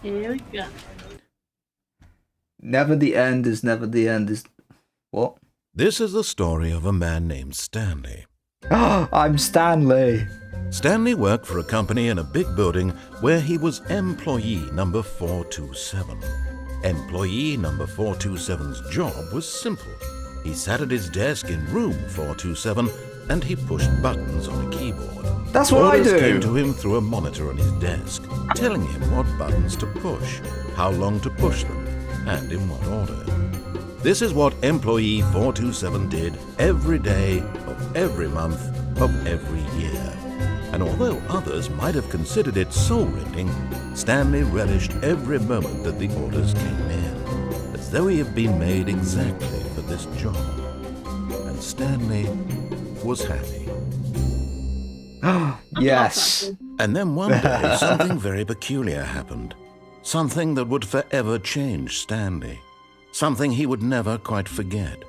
Here we go. Never the end is never the end is... What? This is the story of a man named Stanley. I'm Stanley. Stanley worked for a company in a big building where he was employee number 427. Employee number 427's job was simple. He sat at his desk in room 427 and he pushed buttons on a keyboard. That's what I Orders do. came to him through a monitor on his desk, telling him what buttons to push, how long to push them, and in what order. This is what employee 427 did every day of every month of every year. And although others might have considered it soul-rending, Stanley relished every moment that the orders came in, as though he had been made exactly for this job. And Stanley was happy. Yes. And then one day, something very peculiar happened. Something that would forever change Stanley. Something he would never quite forget.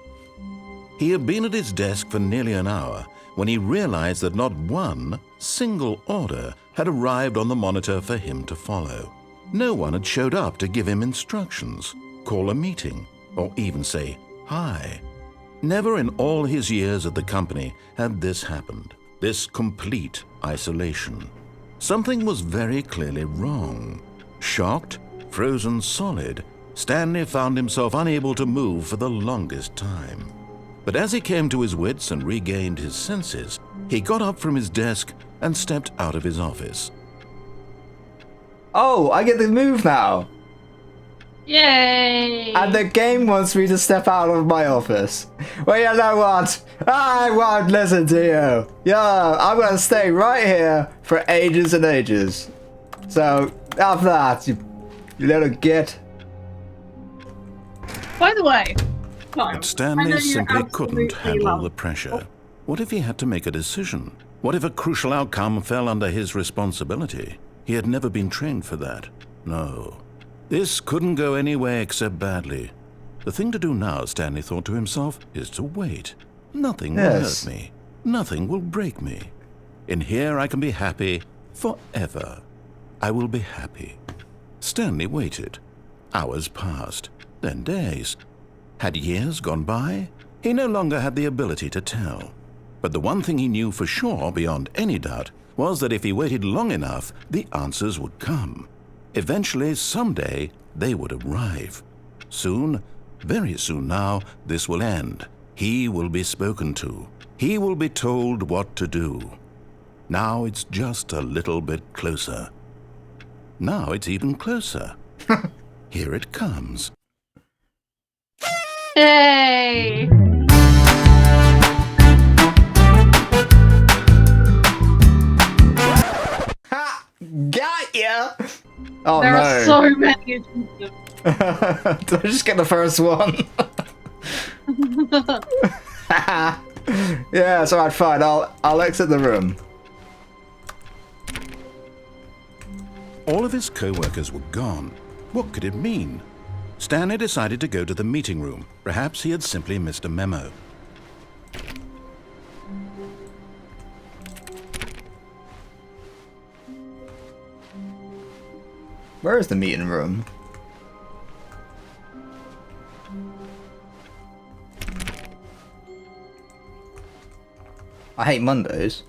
He had been at his desk for nearly an hour when he realized that not one single order had arrived on the monitor for him to follow. No one had showed up to give him instructions, call a meeting, or even say hi. Never in all his years at the company had this happened, this complete isolation. Something was very clearly wrong. Shocked, frozen solid, Stanley found himself unable to move for the longest time. But as he came to his wits and regained his senses, he got up from his desk and stepped out of his office. Oh, I get to move now. Yay! And the game wants me to step out of my office. Well, you know what? I won't listen to you. Yeah, I'm going to stay right here for ages and ages. So, have that, you little git. By the way, But I know Stanley you simply couldn't absolutely handle love- the pressure. What if he had to make a decision? What if a crucial outcome fell under his responsibility? He had never been trained for that. No. This couldn't go any way except badly. The thing to do now, Stanley thought to himself, is to wait. Nothing will Yes. hurt me. Nothing will break me. In here I can be happy forever. I will be happy. Stanley waited. Hours passed, then days. Had years gone by? He no longer had the ability to tell. But the one thing he knew for sure, beyond any doubt, was that if he waited long enough, the answers would come. Eventually, someday, they would arrive. Soon, very soon now, this will end. He will be spoken to. He will be told what to do. Now it's just a little bit closer. Now it's even closer. Here it comes. Yay! Ha! Got ya! Oh There no. are so many achievements. Did I just get the first one? Yeah, it's alright, fine. I'll exit the room. All of his co-workers were gone. What could it mean? Stanley decided to go to the meeting room. Perhaps he had simply missed a memo. Where is the meeting room? I hate Mondays.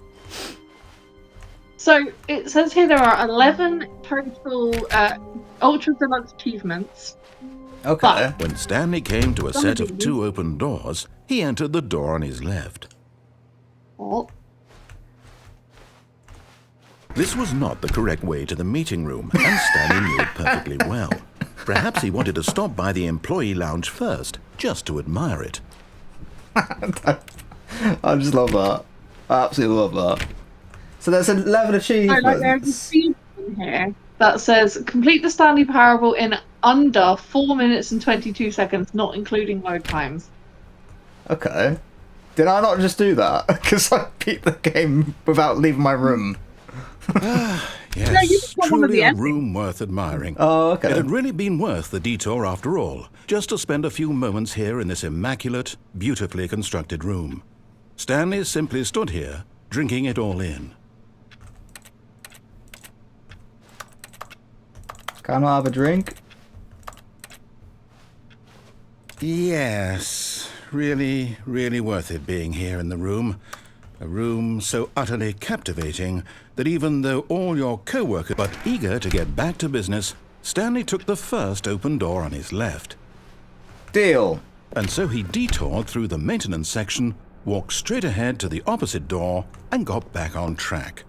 So it says here there are 11 total Ultra Deluxe achievements. Okay. When Stanley came to a set of 2 open doors, he entered the door on his left. Oh, This was not the correct way to the meeting room, and Stanley knew it perfectly well. Perhaps he wanted to stop by the employee lounge first, just to admire it. I just love that. I absolutely love that. So there's 11 so like there's a achievements. speed in here that says complete the Stanley Parable in under 4 minutes and 22 seconds, not including load times. Okay. Did I not just do that? Because I beat the game without leaving my room. Yes, No, you just got one of truly the a endings. room worth admiring. Oh, It okay. had really been worth the detour after all, just to spend a few moments here in this immaculate, beautifully constructed room. Stanley simply stood here, drinking it all in. Can I have a drink? Yes, really, really worth it being here in the room. A room so utterly captivating that even though all your co-workers but eager to get back to business, Stanley took the first open door on his left. Deal. And so he detoured through the maintenance section, walked straight ahead to the opposite door, and got back on track.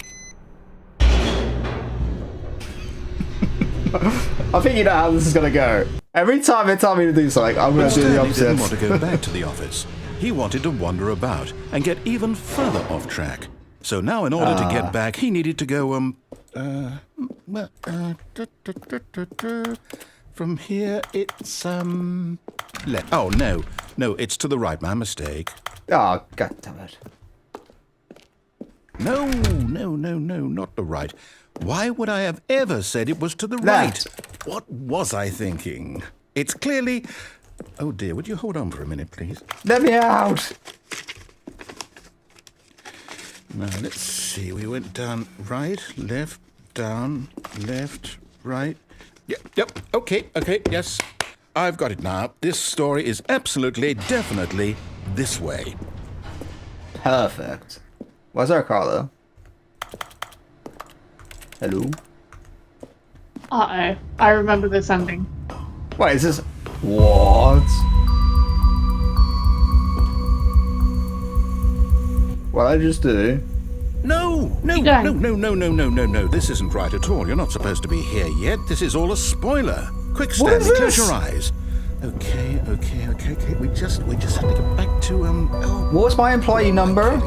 I think you know how this is gonna go. Every time they tell me to do something, I'm gonna do the Stanley opposite. didn't want to go back to the office. He wanted to wander about and get even further off track. So now in order to get back, he needed to go, from here it's, oh, no, it's to the right, my mistake. Oh, god damn it. No, not the right. Why would I have ever said it was to the Left. right? What was I thinking? It's clearly... Oh dear, would you hold on for a minute, please? Let me out! Now, let's see. We went down right, left, down, left, right. Yep, okay, yes. I've got it now. This story is absolutely, definitely this way. Perfect. Where's our car, though? Hello? Uh-oh. I remember this ending. Wait, is this... What? What did I just do? No. This isn't right at all. You're not supposed to be here yet. This is all a spoiler. Quick, What is Stanley, close this? your eyes. Okay. We just have to get back to, What's my employee number?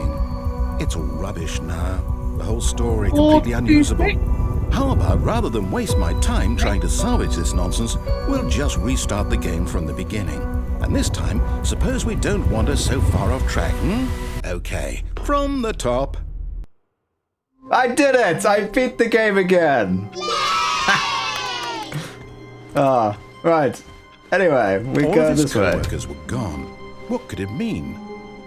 It's all rubbish now. The whole story completely unusable. How about, rather than waste my time trying to salvage this nonsense, we'll just restart the game from the beginning. And this time, suppose we don't wander so far off track, Okay, from the top. I did it! I beat the game again! Right. Anyway, we All go of his this way. co-workers were gone. What could it mean?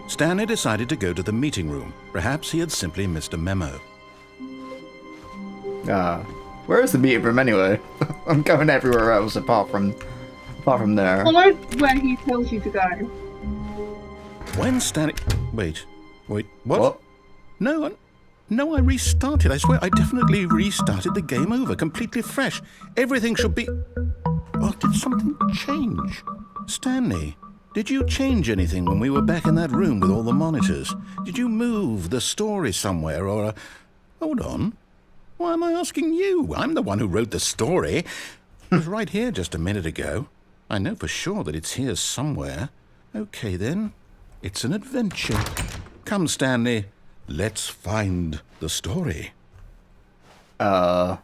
Stanley decided to go to the meeting room. Perhaps he had simply missed a memo. Where is the meeting room anyway? I'm going everywhere else apart from there. Follow where he tells you to go. When Stanley... Wait, what? What? No, I restarted. I swear I definitely restarted the game over, completely fresh. Everything should be... Oh, did something change? Stanley, did you change anything when we were back in that room with all the monitors? Did you move the story somewhere or... Hold on. Why am I asking you? I'm the one who wrote the story. It was right here just a minute ago. I know for sure that it's here somewhere. Okay, then. It's an adventure. Come, Stanley. Let's find the story. Left?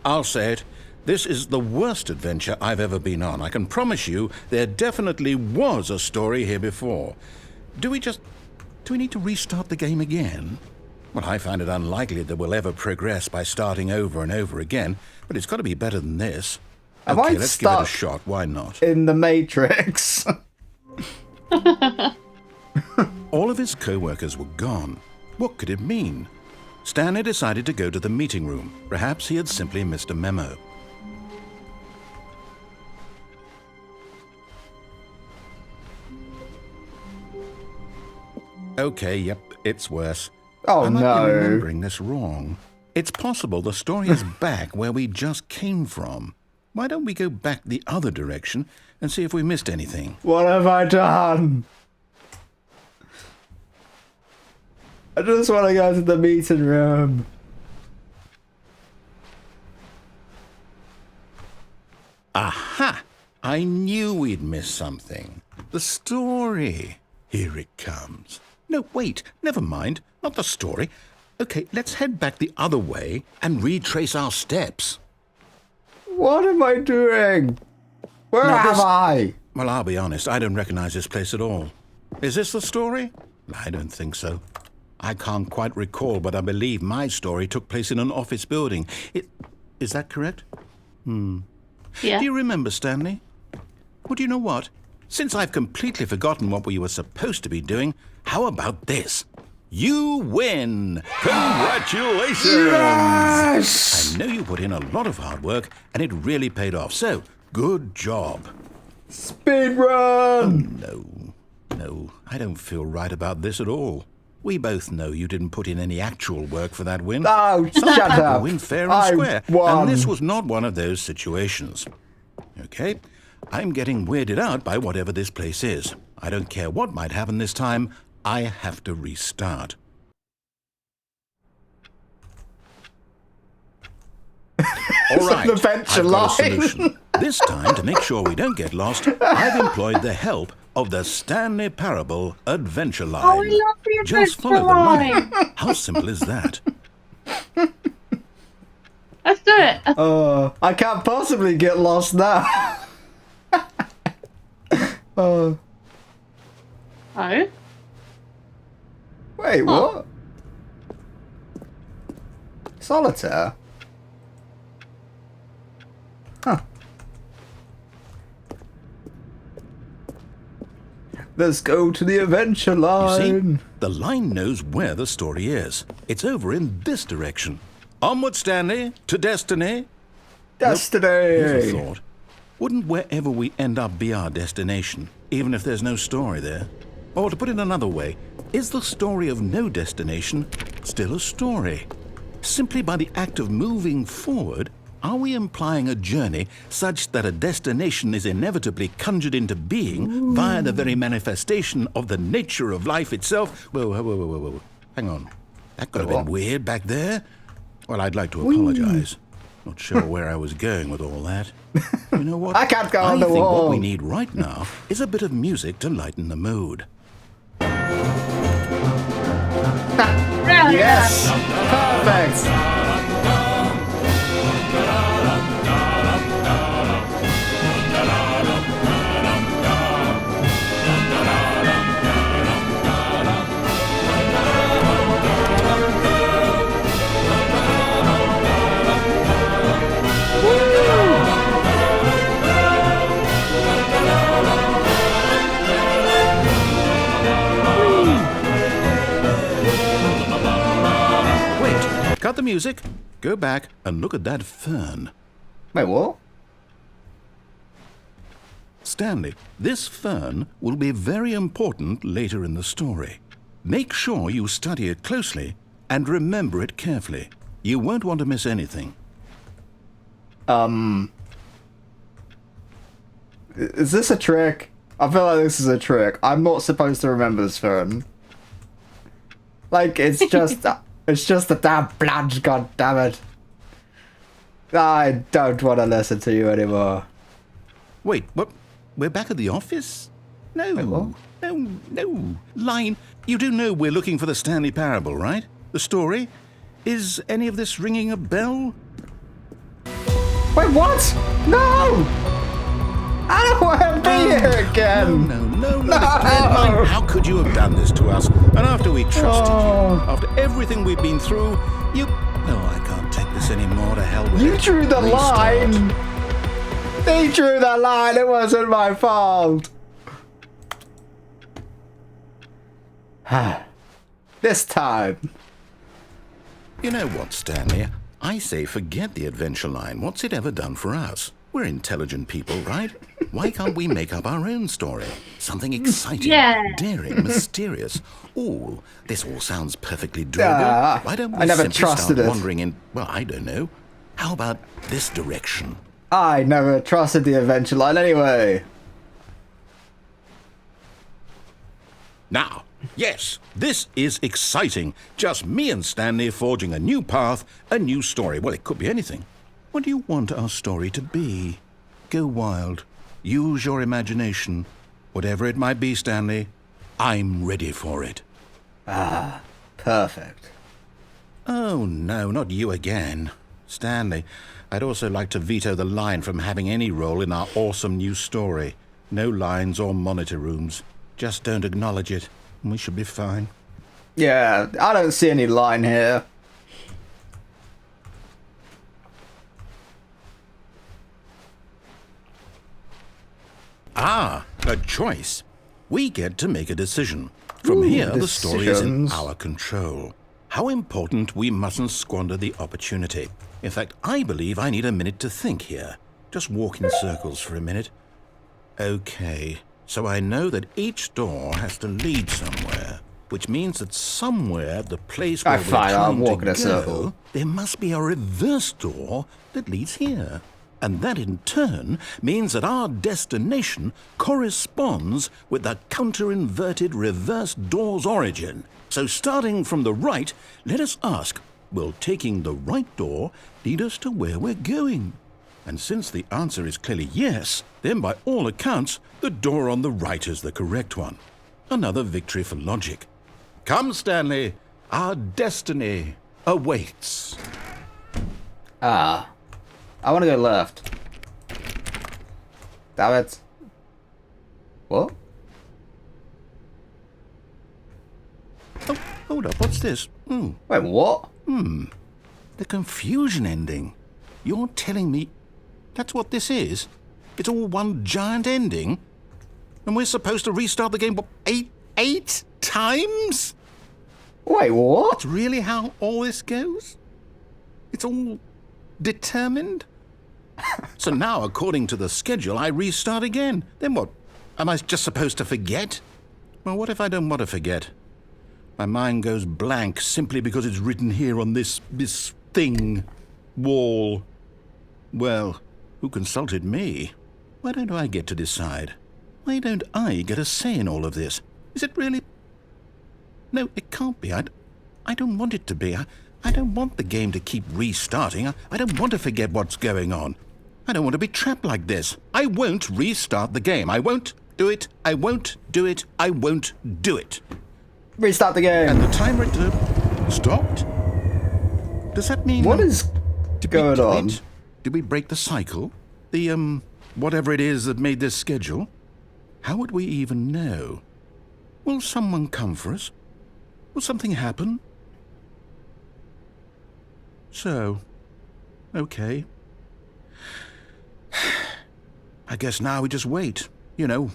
I'll say it. This is the worst adventure I've ever been on. I can promise you there definitely was a story here before. Do we need to restart the game again? Well, I find it unlikely that we'll ever progress by starting over and over again, but it's got to be better than this. I Okay, might let's give it a start shot. Why not? in the Matrix. All of his co-workers were gone. What could it mean? Stanley decided to go to the meeting room. Perhaps he had simply missed a memo. Okay, yep, it's worse. Oh, I might no. be remembering this wrong. It's possible the story is back where we just came from. Why don't we go back the other direction and see if we missed anything? What have I done? I just want to go to the meeting room. Aha! I knew we'd missed something. The story. Here it comes. No, wait, never mind. Not the story. Okay, let's head back the other way and retrace our steps. What am I doing? Where Now am this- I? Well, I'll be honest, I don't recognize this place at all. Is this the story? I don't think so. I can't quite recall, but I believe my story took place in an office building. Is that correct? Yeah. Do you remember, Stanley? Well, do you know what? Since I've completely forgotten what we were supposed to be doing, how about this? You win! Congratulations! Yes! I know you put in a lot of hard work, and it really paid off, so good job. Speed run! No, I don't feel right about this at all. We both know you didn't put in any actual work for that win. Oh, Some shut people up. win fair and I square, won. and this was not one of those situations. Okay, I'm getting weirded out by whatever this place is. I don't care what might happen this time. I have to restart. All right, an adventure I've got a line. solution. This time, to make sure we don't get lost, I've employed the help of the Stanley Parable adventure line. Oh, I love the Just adventure follow the line. line. How simple is that? Let's do it. I can't possibly get lost now. Oh. Wait, what? Solitaire? Huh. Let's go to the adventure You line. see, the line knows where the story is. It's over in this direction. Onward, Stanley, to destiny. Here's a Destiny. thought. Wouldn't wherever we end up be our destination, even if there's no story there? Or to put it another way, is the story of no destination still a story? Simply by the act of moving forward, are we implying a journey such that a destination is inevitably conjured into being via the very manifestation of the nature of life itself? Whoa. Hang on. That could have been weird back there. Well, I'd like to apologize. Not sure where I was going with all that. You know what? I can't go on the think wall. what we need right now is a bit of music to lighten the mood. Yes! Perfect! Wait, cut the music, go back and look at that fern. Wait, what? Stanley, this fern will be very important later in the story. Make sure you study it closely and remember it carefully. You won't want to miss anything. Is this a trick? I feel like this is a trick. I'm not supposed to remember this fern. Like, it's just... it's just a damn plunge, god damn it. I don't want to listen to you anymore. Wait, what? We're back at the office? No. Wait, what? No. Line, you do know we're looking for the Stanley Parable, right? The story? Is any of this ringing a bell? Wait, what? No! I don't want to be here again! No. Line, how could you have done this to us? And after we trusted Oh. you, after everything we've been through, you... No, I can't take this anymore. To hell with You it. drew the Restart. line! They drew the line, it wasn't my fault! This time. You know what, Stanley? I say forget the adventure line. What's it ever done for us? We're intelligent people, right? Why can't we make up our own story? Something exciting, Yeah. daring, mysterious. Ooh, this all sounds perfectly doable. Why don't we I never simply trusted start it. wandering in, well, I don't know. How about this direction? I never trusted the adventure line anyway. Now, yes, this is exciting. Just me and Stanley forging a new path, a new story. Well, it could be anything. What do you want our story to be? Go wild. Use your imagination. Whatever it might be, Stanley, I'm ready for it. Perfect. Oh, no, not you again. Stanley, I'd also like to veto the line from having any role in our awesome new story. No lines or monitor rooms. Just don't acknowledge it, and we should be fine. Yeah, I don't see any line here. Ah, a choice. We get to make a decision. From here, the story is in decisions. our control. How important we mustn't squander the opportunity. In fact, I believe I need a minute to think here. Just walk in circles for a minute. Okay, so I know that each door has to lead somewhere, which means that somewhere, the place where we're Fine, I'll trying walk to in a go, circle. there must be a reverse door that leads here. And that in turn means that our destination corresponds with the counter-inverted reverse door's origin. So starting from the right, let us ask, will taking the right door lead us to where we're going? And since the answer is clearly yes, then by all accounts, the door on the right is the correct one. Another victory for logic. Come, Stanley, our destiny awaits. Ah. I want to go left. Damn it. What? Oh, hold up, what's this? Wait, what? The confusion ending. You're telling me that's what this is? It's all one giant ending? And we're supposed to restart the game, what, eight times? Wait, what? That's really how all this goes? It's all determined? So now, according to the schedule, I restart again. Then what? Am I just supposed to forget? Well, what if I don't want to forget? My mind goes blank simply because it's written here on this thing, wall. Well, who consulted me? Why don't I get to decide? Why don't I get a say in all of this? Is it really? No, it can't be. I don't want it to be. I don't want the game to keep restarting. I don't want to forget what's going on. I don't want to be trapped like this. I won't restart the game. I won't do it. I won't do it. I won't do it. Restart the game. And the timer stopped? Does that mean... What is going on? Did we break the cycle? The, whatever it is that made this schedule? How would we even know? Will someone come for us? Will something happen? So, okay. I guess now we just wait, you know.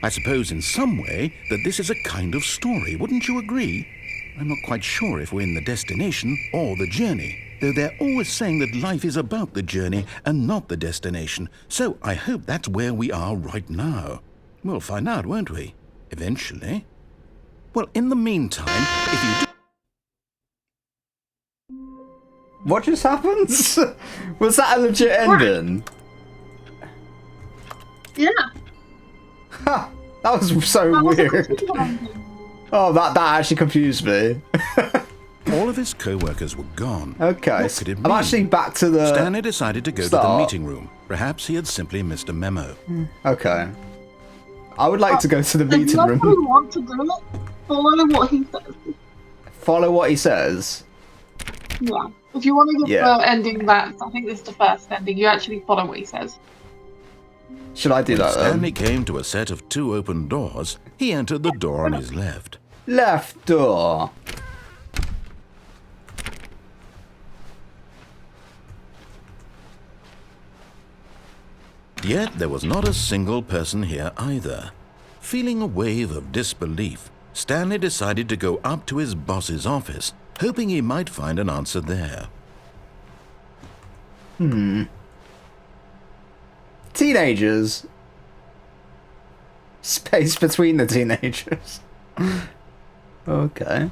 I suppose in some way that this is a kind of story, wouldn't you agree? I'm not quite sure if we're in the destination or the journey, though they're always saying that life is about the journey and not the destination, so I hope that's where we are right now. We'll find out, won't we? Eventually. Well, in the meantime, if you do... What just happened? Was that a legit ending? Yeah. Ha! That was so weird. Oh, that actually confused me. All of his co-workers were gone. Okay, What could it I'm mean? actually back to the... Stanley decided to go to the start. meeting room. Perhaps he had simply missed a memo. Okay. I would like to go to the If you meeting actually room. want to do it, follow what he says. Follow what he says. Yeah. If you want to get Yeah. the ending that, I think this is the first ending, you actually follow what he says. Should I do that then? Stanley came to a set of 2 open doors. He entered the door on his left. Left door. Yet there was not a single person here either. Feeling a wave of disbelief, Stanley decided to go up to his boss's office, hoping he might find an answer there. Teenagers. Space between the teenagers. Okay.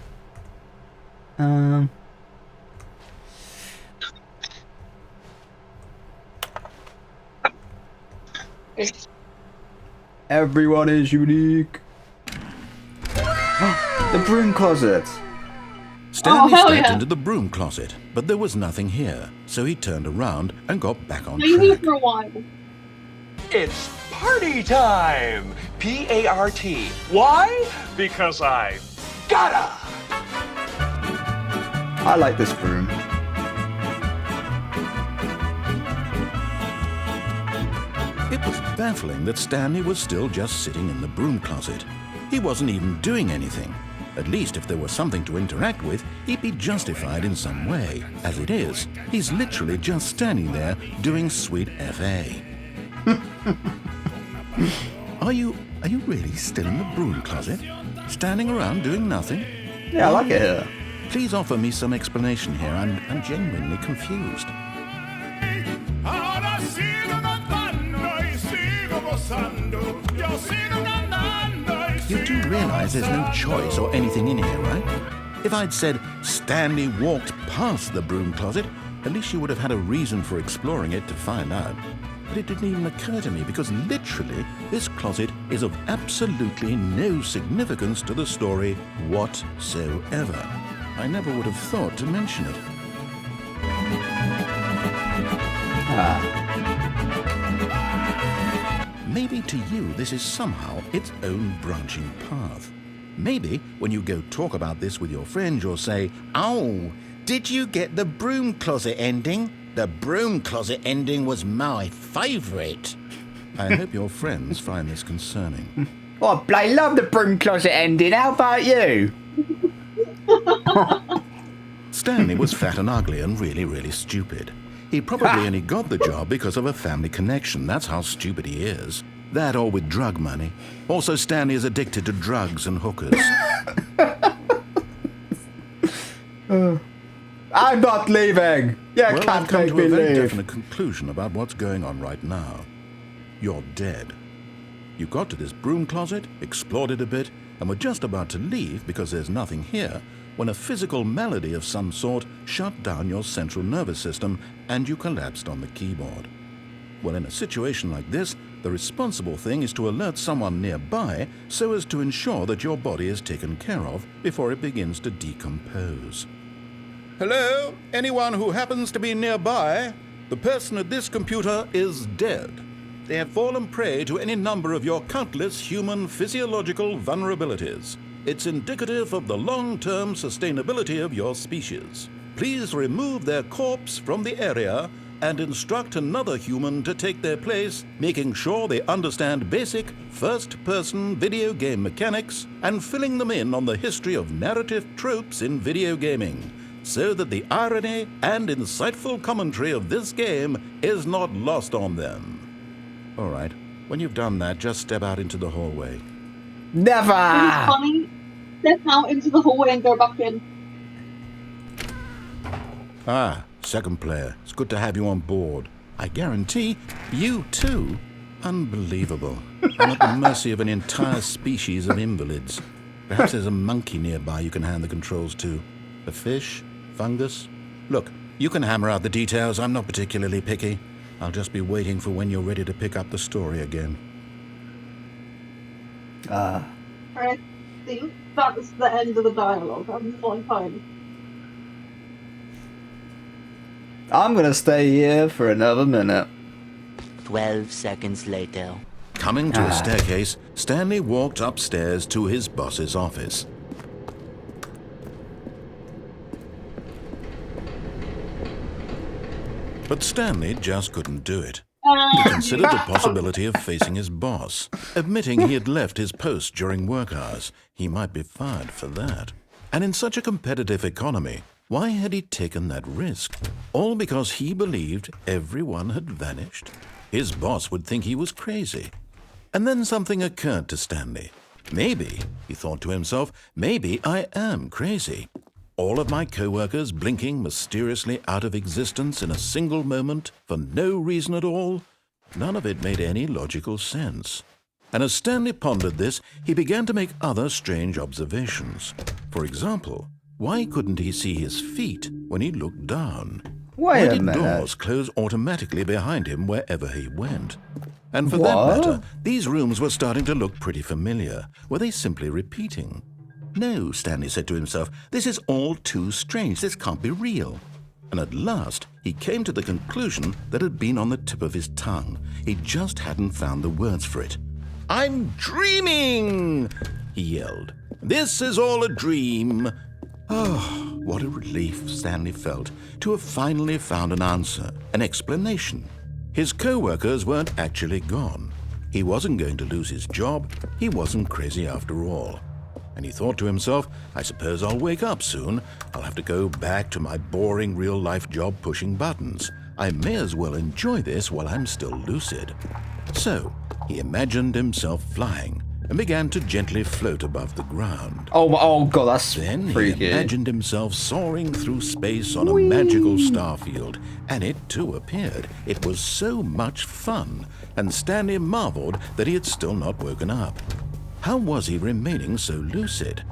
Everyone is unique. The broom closet. Stanley hell stepped yeah. into the broom closet, but there was nothing here, so he turned around and got back on Leave me track. for a while. It's party time! P-A-R-T. Why? Because I gotta! I like this broom. It was baffling that Stanley was still just sitting in the broom closet. He wasn't even doing anything. At least if there was something to interact with, he'd be justified in some way. As it is, he's literally just standing there doing sweet FA. Are you really still in the broom closet? Standing around doing nothing? Yeah, I like it here. Please offer me some explanation here. I'm genuinely confused. You do realize there's no choice or anything in here, right? If I'd said Stanley walked past the broom closet, at least you would have had a reason for exploring it to find out. But it didn't even occur to me because literally this closet is of absolutely no significance to the story whatsoever. I never would have thought to mention it. Maybe to you this is somehow its own branching path. Maybe when you go talk about this with your friends, you'll say, "Oh, did you get the broom closet ending? The broom closet ending was my favourite." I hope your friends find this concerning. Oh, I love the broom closet ending. How about you? Stanley was fat and ugly and really, really stupid. He probably only got the job because of a family connection. That's how stupid he is. That or with drug money. Also, Stanley is addicted to drugs and hookers. I'm not leaving. You Well, I've can't come make to me a very leave. definite conclusion about what's going on right now. You're dead. You got to this broom closet, explored it a bit, and were just about to leave because there's nothing here, when a physical malady of some sort shut down your central nervous system and you collapsed on the keyboard. Well, in a situation like this, the responsible thing is to alert someone nearby so as to ensure that your body is taken care of before it begins to decompose. Hello? Anyone who happens to be nearby? The person at this computer is dead. They have fallen prey to any number of your countless human physiological vulnerabilities. It's indicative of the long-term sustainability of your species. Please remove their corpse from the area and instruct another human to take their place, making sure they understand basic first-person video game mechanics and filling them in on the history of narrative tropes in video gaming, so that the irony and insightful commentary of this game is not lost on them. All right, when you've done that, just step out into the hallway. Never. It's funny. Step out into the hallway and go back in. Ah, second player. It's good to have you on board. I guarantee you too. Unbelievable. I'm at the mercy of an entire species of invalids. Perhaps there's a monkey nearby you can hand the controls to. A fish? Fungus? Look, you can hammer out the details. I'm not particularly picky. I'll just be waiting for when you're ready to pick up the story again. I think that's the end of the dialogue. I'm not home. I'm gonna stay here for another minute. 12 seconds later. Coming to a staircase, Stanley walked upstairs to his boss's office. But Stanley just couldn't do it. He considered the possibility of facing his boss, admitting he had left his post during work hours. He might be fired for that. And in such a competitive economy, why had he taken that risk? All because he believed everyone had vanished? His boss would think he was crazy. And then something occurred to Stanley. Maybe, he thought to himself, maybe I am crazy. All of my co-workers blinking mysteriously out of existence in a single moment for no reason at all? None of it made any logical sense. And as Stanley pondered this, he began to make other strange observations. For example, why couldn't he see his feet when he looked down? Wait Why a did minute. doors close automatically behind him wherever he went? And for What? that matter, these rooms were starting to look pretty familiar. Were they simply repeating? No, Stanley said to himself, this is all too strange. This can't be real. And at last, he came to the conclusion that had been on the tip of his tongue. He just hadn't found the words for it. I'm dreaming, he yelled. This is all a dream. Oh, what a relief Stanley felt to have finally found an answer, an explanation. His co-workers weren't actually gone. He wasn't going to lose his job. He wasn't crazy after all. And he thought to himself, I suppose I'll wake up soon. I'll have to go back to my boring real-life job pushing buttons. I may as well enjoy this while I'm still lucid. So, he imagined himself flying and began to gently float above the ground. Oh god, that's Then freaky. he imagined himself soaring through space on a magical starfield, and it too appeared. It was so much fun, and Stanley marveled that he had still not woken up. How was he remaining so lucid?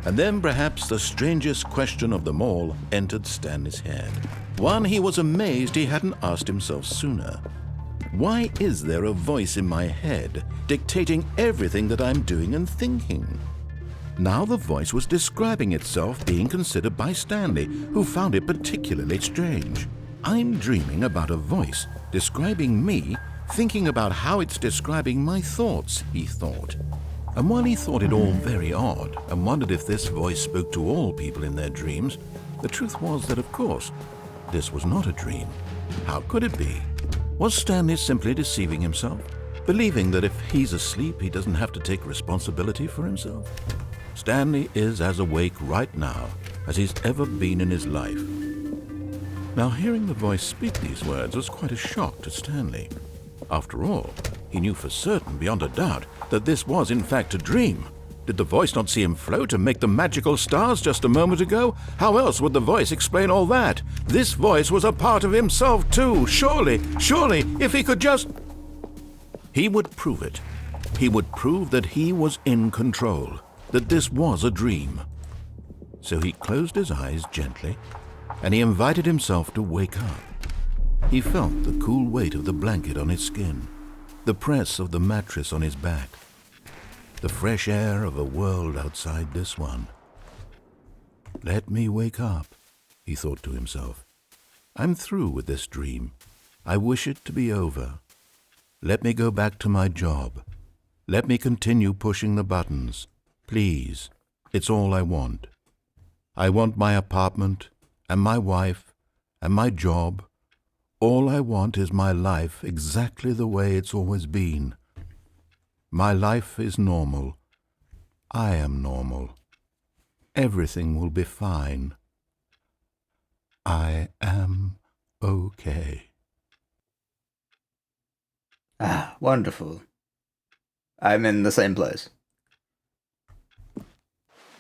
And then perhaps the strangest question of them all entered Stanley's head. One he was amazed he hadn't asked himself sooner. Why is there a voice in my head dictating everything that I'm doing and thinking? Now the voice was describing itself being considered by Stanley, who found it particularly strange. I'm dreaming about a voice describing me, thinking about how it's describing my thoughts, he thought. And while he thought it all very odd and wondered if this voice spoke to all people in their dreams, the truth was that, of course, this was not a dream. How could it be? Was Stanley simply deceiving himself, believing that if he's asleep, he doesn't have to take responsibility for himself? Stanley is as awake right now as he's ever been in his life. Now, hearing the voice speak these words was quite a shock to Stanley. After all, he knew for certain, beyond a doubt, that this was in fact a dream. Did the voice not see him float and make the magical stars just a moment ago? How else would the voice explain all that? This voice was a part of himself too. Surely, if he could just... He would prove it. He would prove that he was in control, that this was a dream. So he closed his eyes gently, and he invited himself to wake up. He felt the cool weight of the blanket on his skin, the press of the mattress on his back, the fresh air of a world outside this one. Let me wake up, he thought to himself. I'm through with this dream. I wish it to be over. Let me go back to my job. Let me continue pushing the buttons. Please, it's all I want. I want my apartment and my wife and my job. All I want is my life exactly the way it's always been. My life is normal. I am normal. Everything will be fine. I am okay. Ah, wonderful. I'm in the same place.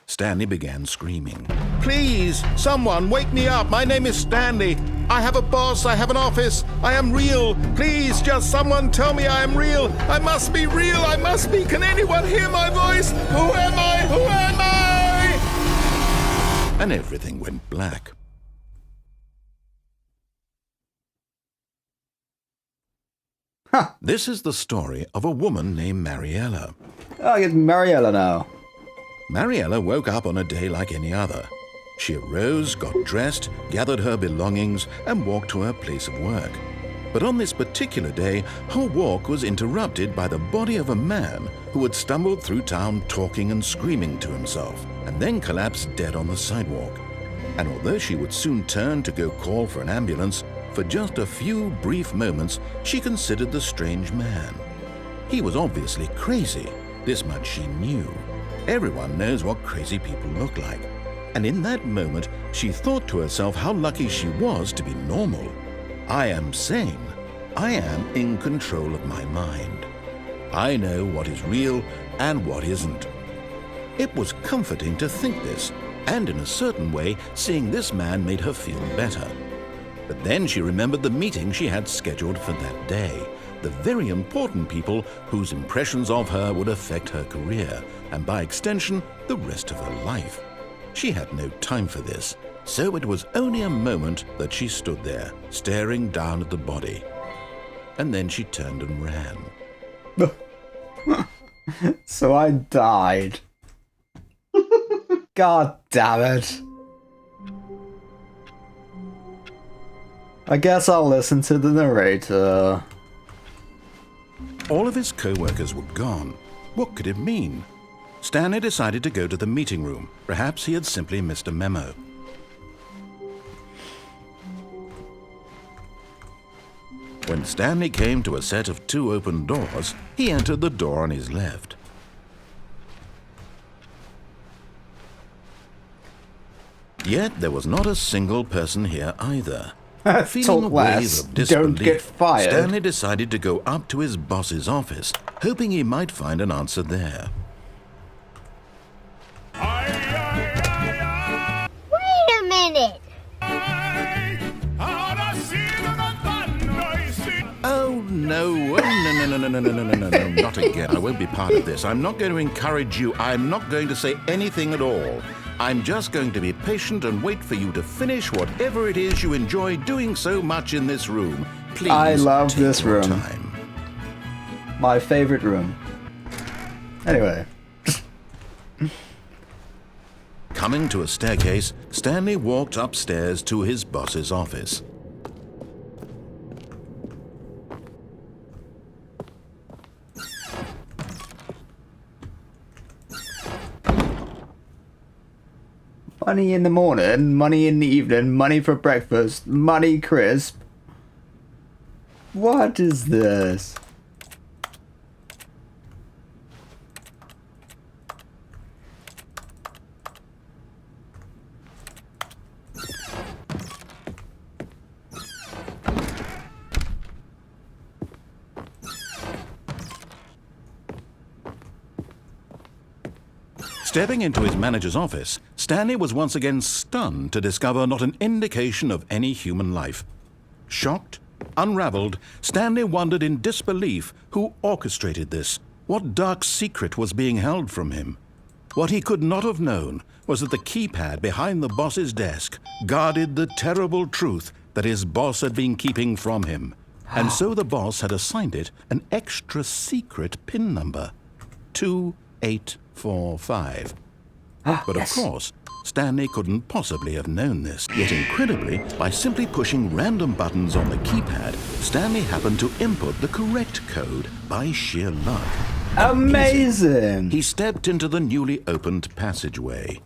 Stanley began screaming. Please, someone, wake me up. My name is Stanley. I have a boss. I have an office. I am real. Please, just someone tell me I am real. I must be real. I must be. Can anyone hear my voice? Who am I? Who am I? And everything went black. Huh. This is the story of a woman named Mariella. Oh, it's Mariella now. Mariella woke up on a day like any other. She arose, got dressed, gathered her belongings, and walked to her place of work. But on this particular day, her walk was interrupted by the body of a man who had stumbled through town talking and screaming to himself, and then collapsed dead on the sidewalk. And although she would soon turn to go call for an ambulance, for just a few brief moments she considered the strange man. He was obviously crazy, this much she knew. Everyone knows what crazy people look like. And in that moment, she thought to herself how lucky she was to be normal. I am sane. I am in control of my mind. I know what is real and what isn't. It was comforting to think this, and in a certain way, seeing this man made her feel better. But then she remembered the meeting she had scheduled for that day, the very important people whose impressions of her would affect her career, and by extension, the rest of her life. She had no time for this, so it was only a moment that she stood there, staring down at the body. And then she turned and ran. So I died. God damn it. I guess I'll listen to the narrator. All of his co-workers were gone. What could it mean? Stanley decided to go to the meeting room. Perhaps he had simply missed a memo. When Stanley came to a set of 2 open doors, he entered the door on his left. Yet there was not a single person here either. Feeling a Talk wave less. of disbelief, Don't get fired. Stanley decided to go up to his boss's office, hoping he might find an answer there. Wait a minute! Oh, no, no, not again. I won't be part of this. I'm not going to encourage you. I'm not going to say anything at all. I'm just going to be patient and wait for you to finish whatever it is you enjoy doing so much in this room. Please, I love take this your room. time. My favorite room. Anyway. Coming to a staircase, Stanley walked upstairs to his boss's office. Money in the morning, money in the evening, money for breakfast, money crisp. What is this? Stepping into his manager's office, Stanley was once again stunned to discover not an indication of any human life. Shocked, unraveled, Stanley wondered in disbelief who orchestrated this, what dark secret was being held from him. What he could not have known was that the keypad behind the boss's desk guarded the terrible truth that his boss had been keeping from him. And so the boss had assigned it an extra secret PIN number, 2845. But of course, Stanley couldn't possibly have known this. Yet incredibly, by simply pushing random buttons on the keypad, Stanley happened to input the correct code by sheer luck. Amazing! He stepped into the newly opened passageway.